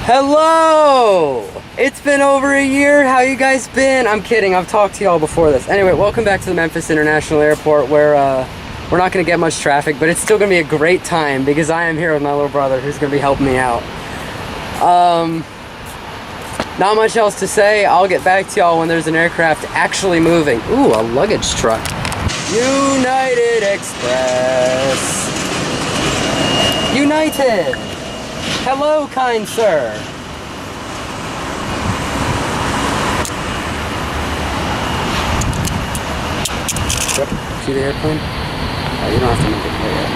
Hello! It's been over a year. How you guys been? I'm kidding. I've talked to y'all before this. Anyway, welcome back to the Memphis International Airport where we're not going to get much traffic, but it's still going to be a great time because I am here with my little brother who's going to be helping me out. Not much else to say. I'll get back to y'all when there's an aircraft actually moving. Ooh, a luggage truck. United Express. United! Hello, kind sir. Yep. See the airplane? Oh, you don't have to make it clear yet.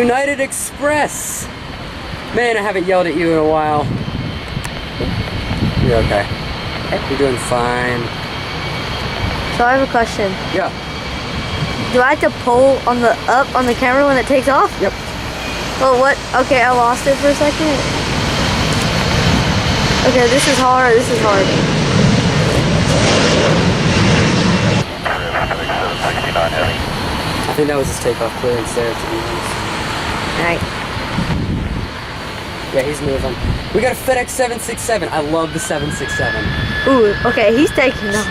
United Express! Man, I haven't yelled at you in a while. You're okay. You're doing fine. So I have a question. Yeah. Do I have to pull on the up on the camera when it takes off? Yep. Well, what? Okay, I lost it for a second. Okay, this is hard. This is hard. I think that was his takeoff clearance there, to be honest. Alright. Yeah, he's moving. We got a FedEx 767. I love the 767. Ooh, okay, he's taking off.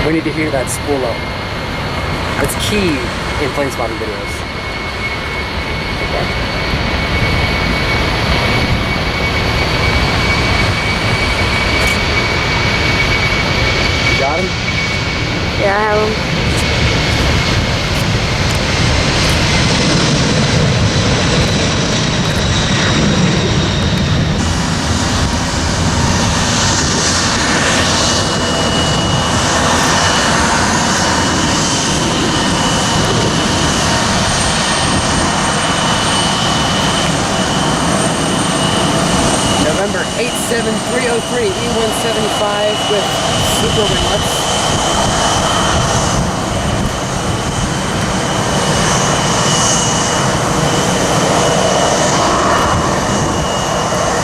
We need to hear that spool up. It's key in plane spotting videos. Okay. You got him? Yeah, I have him. November 87303 E175 with super winglets.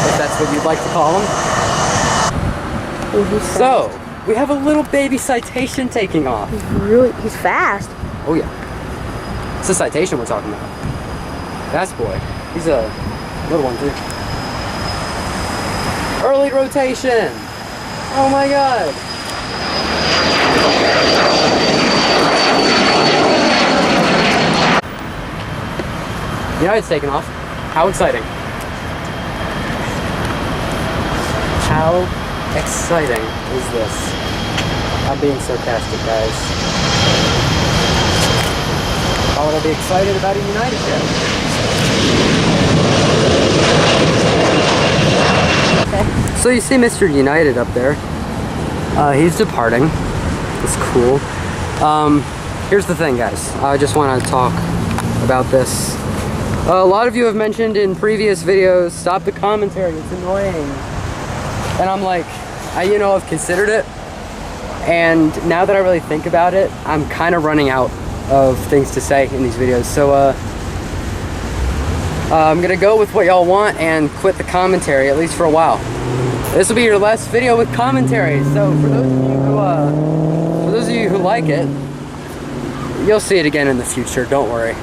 If that's what you'd like to call them. So, we have a little baby Citation taking off. He's fast. Oh yeah. It's a Citation we're talking about. Fast boy. He's a little one too. Early rotation! Oh my god! You know it's taking off. How exciting. How exciting is this? I'm being sarcastic, guys. Why would I be excited about a United jet? So you see Mr. United up there. He's departing. It's cool. Here's the thing, guys. I just want to talk about this. A lot of you have mentioned in previous videos, stop the commentary, it's annoying. And I'm like, I've considered it. And now that I really think about it, I'm kind of running out of things to say in these videos. So, I'm gonna go with what y'all want and quit the commentary, at least for a while. This will be your last video with commentary. So for those of you who like it, you'll see it again in the future. Don't worry.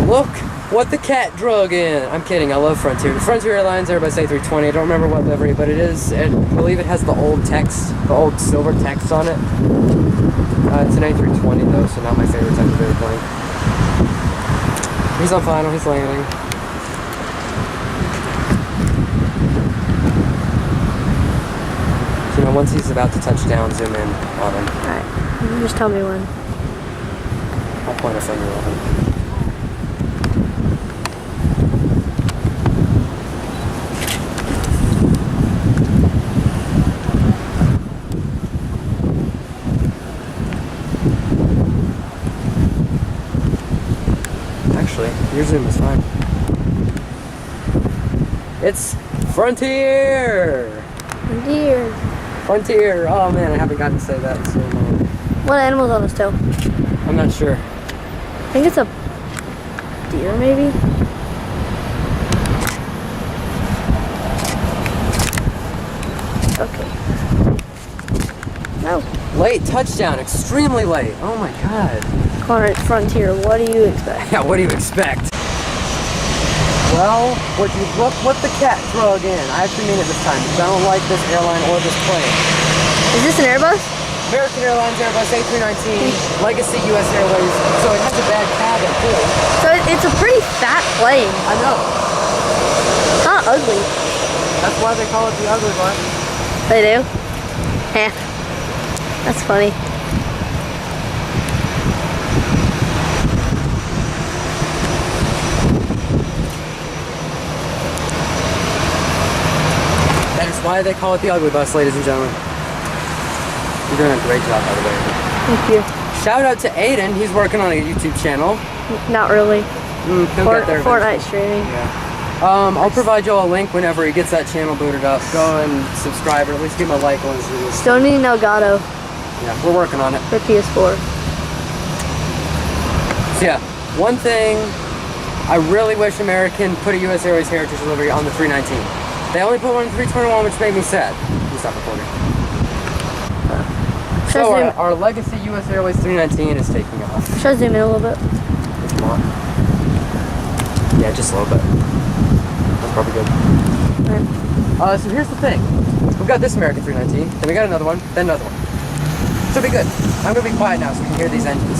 Look what the cat drug in. I'm kidding. I love Frontier. Frontier Airlines, everybody say 320. I don't remember what livery, but it is. I believe it has the old text, the old silver text on it. It's an A320 though, so not my favorite type of airplane. He's on final. He's landing. Once he's about to touch down, zoom in on him. Alright, just tell me when. I'll point a finger at him. Actually, your zoom is fine. It's Frontier! Deer. Frontier! Oh man, I haven't gotten to say that in so long. What animal's on his tail? I'm not sure. I think it's a deer, maybe? Okay. No. Late touchdown, extremely late. Oh my god. Connor, it's Frontier. What do you expect? Yeah, what do you expect? Well, would you look what the cat drug in? I actually mean it this time, because I don't like this airline or this plane. Is this an Airbus? American Airlines Airbus A319, Legacy US Airways, so it has a bad cabin too. So it's a pretty fat plane. I know. Not ugly. That's why they call it the ugly one. They do? Heh. That's funny. That is why they call it the ugly bus, ladies and gentlemen. You're doing a great job, by the way. Thank you. Shout out to Aiden. He's working on a YouTube channel. Not really. He'll get there Fortnite streaming. Yeah. I'll provide you a link whenever he gets that channel booted up. Go and subscribe, or at least give him a like on his videos. Still need an Elgato Yeah, we're working on it. for PS4. So yeah, one thing, I really wish American put a US Airways Heritage delivery on the 319. They only put one in 321, which made me sad. Let me stop recording. So our Legacy US Airways 319 is taking off. Should I zoom in a little bit? If you want. Yeah, just a little bit. That's probably good. Alright. So here's the thing. We've got this American 319, then we got another one, then another one. Should be good. I'm gonna be quiet now so we can hear these engines.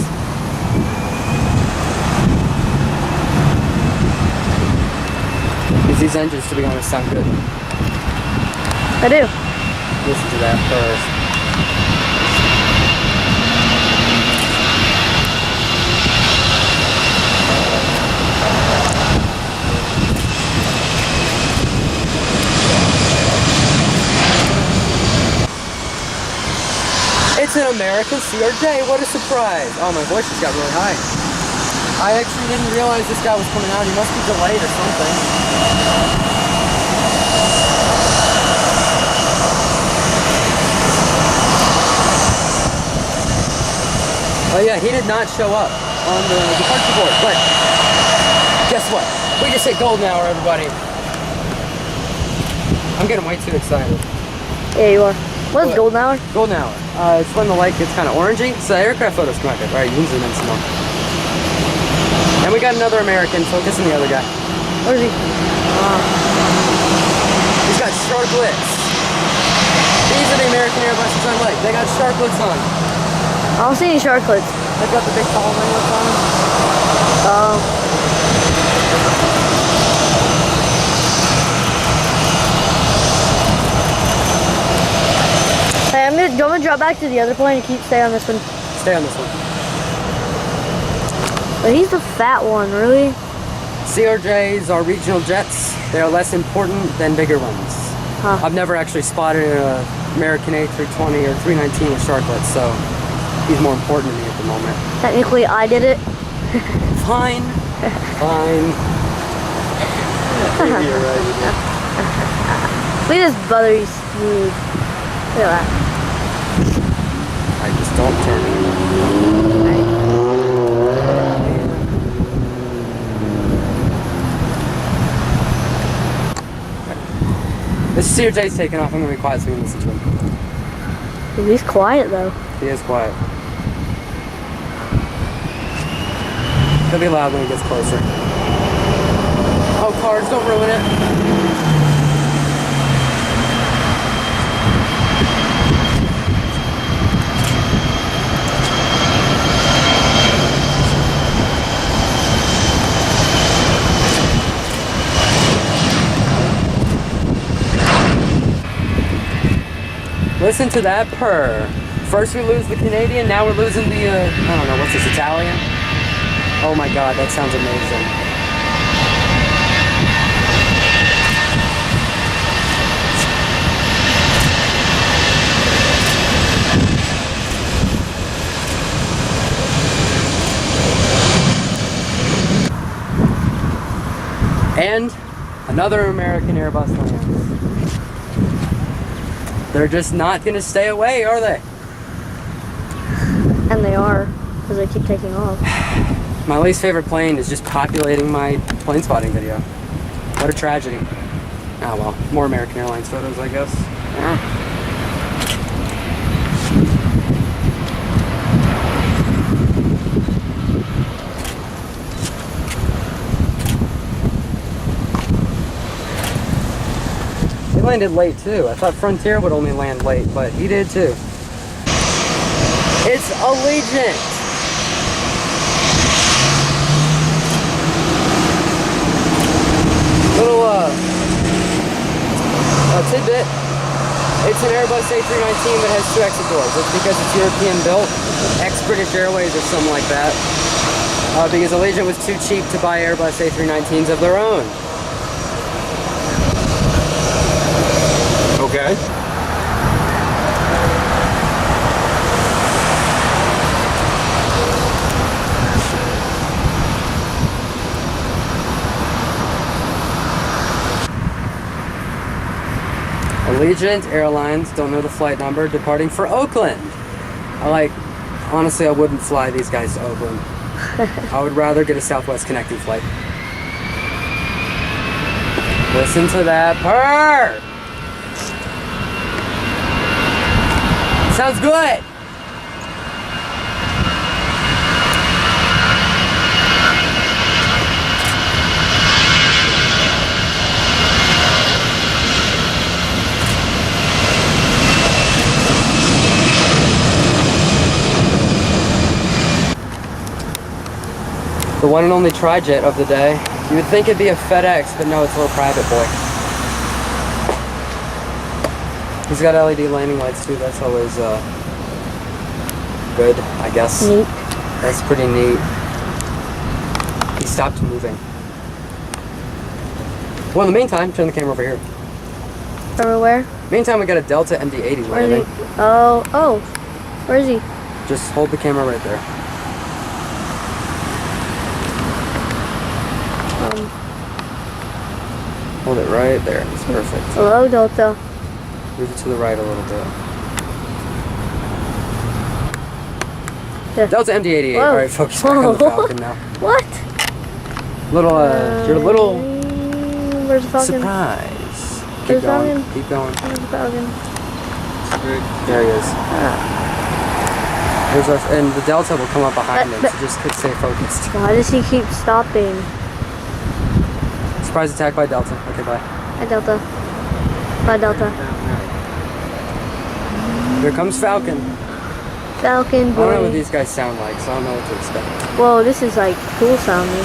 Because these engines, to be honest, sound good. I do. Listen to that first. It's an American CRJ, what a surprise. Oh, my voice just got really high. I actually didn't realize this guy was coming out. He must be delayed or something. Oh yeah, he did not show up on the departure board, but guess what? We just hit golden hour, everybody. I'm getting way too excited. Yeah, you are. What is golden hour? Golden hour. It's when the light gets kind of orangey, so aircraft photos come out good. Alright, you can zoom in some more. And we got another American focusing the other guy. Where is he? He's got sharklets. These are the American Airbuses on light. They got sharklets on. I don't see any sharklets. They've got the big tall winglets on them. Hey, do you want me to drop back to the other plane and stay on this one? Stay on this one. But he's the fat one, really? CRJs are regional jets. They are less important than bigger ones. Huh. I've never actually spotted an American A320 or 319 with sharklets, so he's more important to me at the moment. Technically, I did it. Fine. Fine. Maybe you're right. Look at this buttery smooth. Look at that. I just don't turn it. Right. This CRJ's taking off. I'm going to be quiet so we can listen to him. Ooh, he's quiet, though. He is quiet. He'll be loud when he gets closer. Oh, cars, don't ruin it. Listen to that purr. First we lose the Canadian, now we're losing the, I don't know, what's this, Italian? Oh my god, that sounds amazing. And another American Airbus lands. They're just not going to stay away, are they? And they are, because they keep taking off. My least favorite plane is just populating my plane spotting video. What a tragedy. Ah well, more American Airlines photos, I guess. Yeah. landed late too. I thought Frontier would only land late, but he did too. It's Allegiant. Little tidbit. It's an Airbus A319 that has 2 exit doors. It's because it's European built, ex-British Airways or something like that. Because Allegiant was too cheap to buy Airbus A319s of their own. Okay. Allegiant Airlines, don't know the flight number, departing for Oakland. Honestly, I wouldn't fly these guys to Oakland. I would rather get a Southwest connecting flight. Listen to that purr! Sounds good! The one and only tri-jet of the day. You would think it'd be a FedEx, but no, it's a little private boy. He's got LED landing lights too. That's always good, I guess. Neat. That's pretty neat. He stopped moving. Well, in the meantime, turn the camera over here. Over where? Meantime, we got a Delta MD-80 Where is landing. he? Oh. Where is he? Just hold the camera right there. Hold it right there. It's perfect. Hello, Delta. Move it to the right a little bit. Yeah. Delta MD-88. Whoa. All right, focus back on the Falcon now. What? Your little Where's the Falcon? surprise. Keep Where's the going. Falcon? Keep going. Where's the Falcon? There he is. There's our, and the Delta will come up behind him, so just stay focused. Why does he keep stopping? Surprise attack by Delta. Okay, bye. Hi, Delta. Bye, Delta. Here comes Falcon. Falcon I don't know what boy. these guys sound like, so I don't know what to expect. Whoa, this is like cool sounding.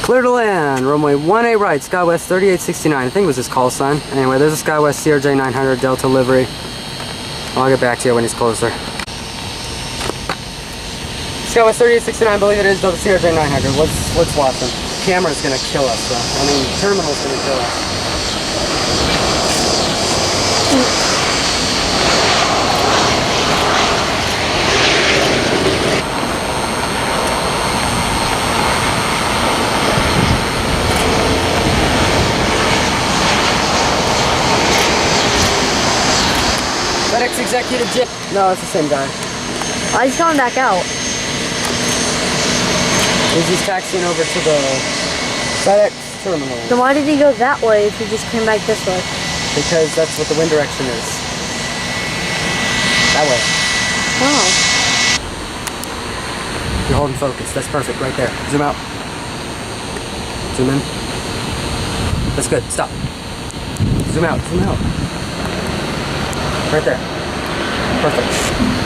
Clear to land, runway 18 right, SkyWest 3869. I think it was his call sign. Anyway, there's a SkyWest CRJ 900 Delta livery. I'll get back to you when he's closer. SkyWest 3869, I believe it is Delta CRJ 900. Let's watch him. Camera's gonna kill us though. I mean, terminal's gonna kill us. FedEx executive Jip. No, it's the same guy. Why is he coming back out? He's taxiing over to the FedEx terminal. Then why did he go that way if he just came back this way? Because that's what the wind direction is. That way. Oh. You're holding focus. That's perfect right there. Zoom out. Zoom in. That's good. Stop. Zoom out. Zoom out. Right there. Perfect.